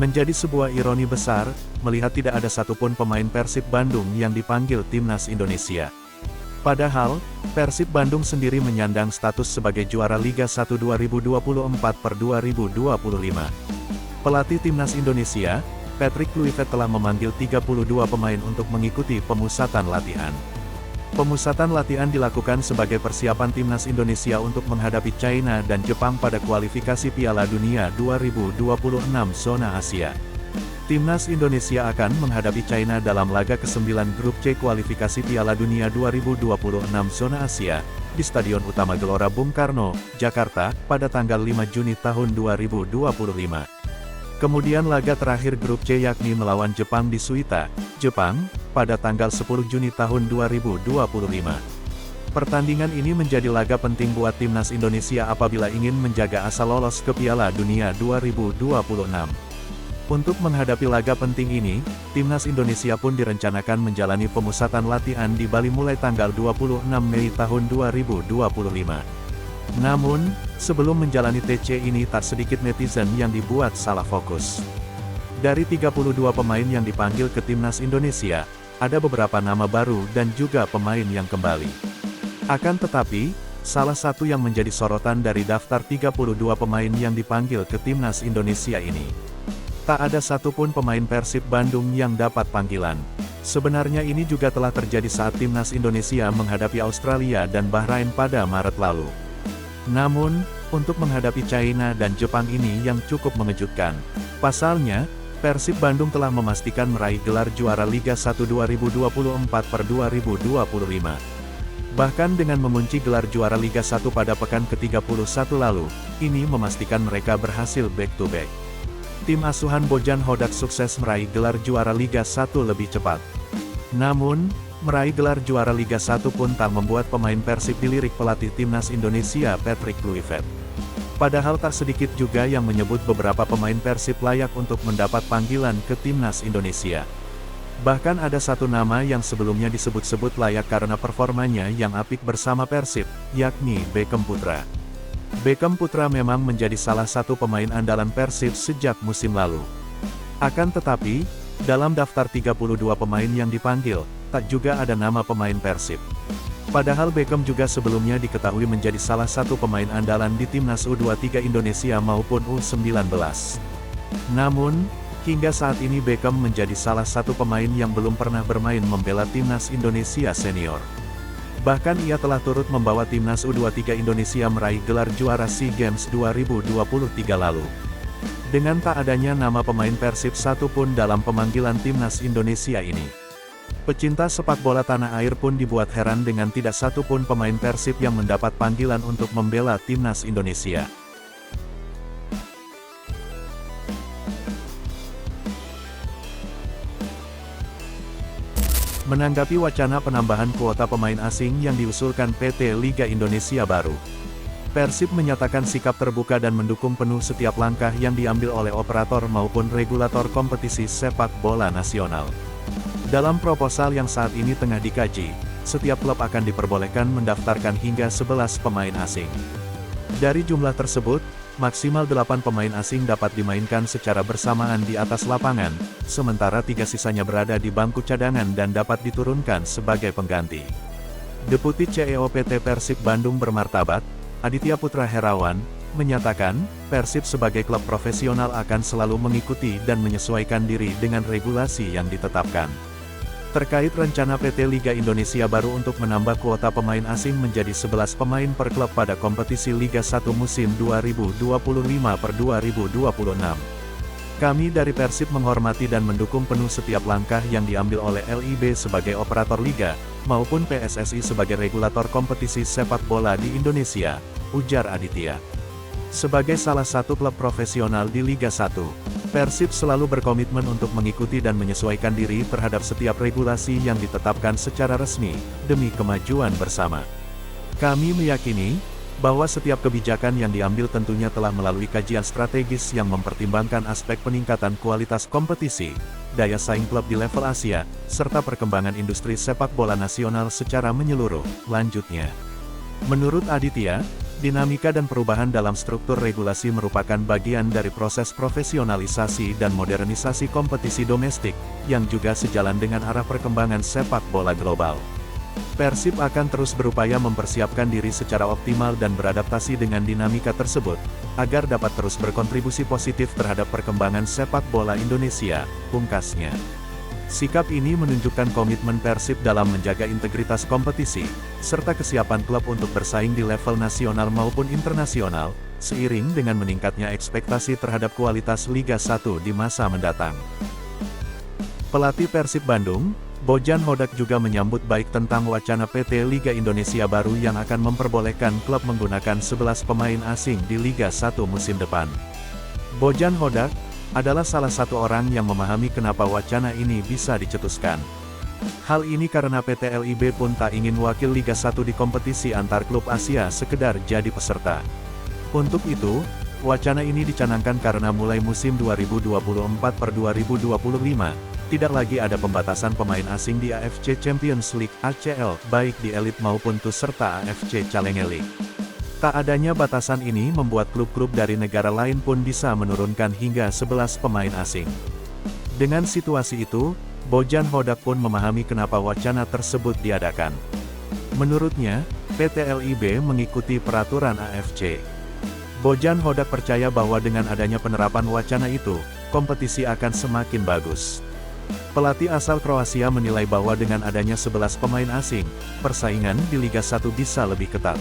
Menjadi sebuah ironi besar, melihat tidak ada satupun pemain Persib Bandung yang dipanggil timnas Indonesia. Padahal, Persib Bandung sendiri menyandang status sebagai juara Liga 1 2024/2025. Pelatih timnas Indonesia, Patrick Kluivert telah memanggil 32 pemain untuk mengikuti pemusatan latihan. Pemusatan latihan dilakukan sebagai persiapan timnas Indonesia untuk menghadapi China dan Jepang pada kualifikasi Piala Dunia 2026 zona Asia. Timnas Indonesia akan menghadapi China dalam laga ke-9 grup C kualifikasi Piala Dunia 2026 zona Asia, di Stadion Utama Gelora Bung Karno, Jakarta, pada tanggal 5 Juni tahun 2025. Kemudian laga terakhir grup C yakni melawan Jepang di Suita, Jepang, pada tanggal 10 Juni tahun 2025. Pertandingan ini menjadi laga penting buat timnas Indonesia apabila ingin menjaga asa lolos ke Piala Dunia 2026. Untuk menghadapi laga penting ini, timnas Indonesia pun direncanakan menjalani pemusatan latihan di Bali mulai tanggal 26 Mei tahun 2025. Namun, sebelum menjalani TC ini tak sedikit netizen yang dibuat salah fokus. Dari 32 pemain yang dipanggil ke timnas Indonesia, ada beberapa nama baru dan juga pemain yang kembali. Akan tetapi, salah satu yang menjadi sorotan dari daftar 32 pemain yang dipanggil ke timnas Indonesia ini. Tak ada satupun pemain Persib Bandung yang dapat panggilan. Sebenarnya ini juga telah terjadi saat timnas Indonesia menghadapi Australia dan Bahrain pada Maret lalu. Namun, untuk menghadapi China dan Jepang ini yang cukup mengejutkan. Pasalnya, Persib Bandung telah memastikan meraih gelar juara Liga 1 2024/2025. Bahkan dengan mengunci gelar juara Liga 1 pada pekan ke-31 lalu, ini memastikan mereka berhasil back-to-back. Tim asuhan Bojan Hodak sukses meraih gelar juara Liga 1 lebih cepat. Namun, meraih gelar juara Liga 1 pun tak membuat pemain Persib dilirik pelatih timnas Indonesia Patrick Kluivert. Padahal tak sedikit juga yang menyebut beberapa pemain Persib layak untuk mendapat panggilan ke timnas Indonesia. Bahkan ada satu nama yang sebelumnya disebut-sebut layak karena performanya yang apik bersama Persib, yakni Beckham Putra. Beckham Putra memang menjadi salah satu pemain andalan Persib sejak musim lalu. Akan tetapi, dalam daftar 32 pemain yang dipanggil, tak juga ada nama pemain Persib. Padahal Beckham juga sebelumnya diketahui menjadi salah satu pemain andalan di timnas U23 Indonesia maupun U19. Namun, hingga saat ini Beckham menjadi salah satu pemain yang belum pernah bermain membela timnas Indonesia senior. Bahkan ia telah turut membawa timnas U23 Indonesia meraih gelar juara SEA Games 2023 lalu. Dengan tak adanya nama pemain Persib satupun dalam pemanggilan timnas Indonesia ini, pecinta sepak bola tanah air pun dibuat heran dengan tidak satupun pemain Persib yang mendapat panggilan untuk membela timnas Indonesia. Menanggapi wacana penambahan kuota pemain asing yang diusulkan PT Liga Indonesia Baru, Persib menyatakan sikap terbuka dan mendukung penuh setiap langkah yang diambil oleh operator maupun regulator kompetisi sepak bola nasional. Dalam proposal yang saat ini tengah dikaji, setiap klub akan diperbolehkan mendaftarkan hingga 11 pemain asing. Dari jumlah tersebut, maksimal 8 pemain asing dapat dimainkan secara bersamaan di atas lapangan, sementara 3 sisanya berada di bangku cadangan dan dapat diturunkan sebagai pengganti. Deputi CEO PT Persib Bandung Bermartabat, Aditya Putra Herawan, menyatakan, Persib sebagai klub profesional akan selalu mengikuti dan menyesuaikan diri dengan regulasi yang ditetapkan. Terkait rencana PT Liga Indonesia Baru untuk menambah kuota pemain asing menjadi 11 pemain per klub pada kompetisi Liga 1 musim 2025/2026. Kami dari Persib menghormati dan mendukung penuh setiap langkah yang diambil oleh LIB sebagai operator liga, maupun PSSI sebagai regulator kompetisi sepak bola di Indonesia, ujar Aditya. Sebagai salah satu klub profesional di Liga 1, Persib selalu berkomitmen untuk mengikuti dan menyesuaikan diri terhadap setiap regulasi yang ditetapkan secara resmi, demi kemajuan bersama. Kami meyakini, bahwa setiap kebijakan yang diambil tentunya telah melalui kajian strategis yang mempertimbangkan aspek peningkatan kualitas kompetisi, daya saing klub di level Asia, serta perkembangan industri sepak bola nasional secara menyeluruh, lanjutnya. Menurut Aditya, Dinamika dan perubahan dalam struktur regulasi merupakan bagian dari proses profesionalisasi dan modernisasi kompetisi domestik, yang juga sejalan dengan arah perkembangan sepak bola global. Persib akan terus berupaya mempersiapkan diri secara optimal dan beradaptasi dengan dinamika tersebut, agar dapat terus berkontribusi positif terhadap perkembangan sepak bola Indonesia, pungkasnya. Sikap ini menunjukkan komitmen Persib dalam menjaga integritas kompetisi, serta kesiapan klub untuk bersaing di level nasional maupun internasional, seiring dengan meningkatnya ekspektasi terhadap kualitas Liga 1 di masa mendatang. Pelatih Persib Bandung, Bojan Hodak juga menyambut baik tentang wacana PT Liga Indonesia baru yang akan memperbolehkan klub menggunakan 11 pemain asing di Liga 1 musim depan. Bojan Hodak adalah salah satu orang yang memahami kenapa wacana ini bisa dicetuskan. Hal ini karena PT LIB pun tak ingin wakil Liga 1 di kompetisi antar klub Asia sekedar jadi peserta. Untuk itu, wacana ini dicanangkan karena mulai musim 2024/2025, tidak lagi ada pembatasan pemain asing di AFC Champions League (ACL), baik di elit maupun TUS serta AFC Challenge League. Tak adanya batasan ini membuat klub-klub dari negara lain pun bisa menurunkan hingga 11 pemain asing. Dengan situasi itu, Bojan Hodak pun memahami kenapa wacana tersebut diadakan. Menurutnya, PT LIB mengikuti peraturan AFC. Bojan Hodak percaya bahwa dengan adanya penerapan wacana itu, kompetisi akan semakin bagus. Pelatih asal Kroasia menilai bahwa dengan adanya 11 pemain asing, persaingan di Liga 1 bisa lebih ketat.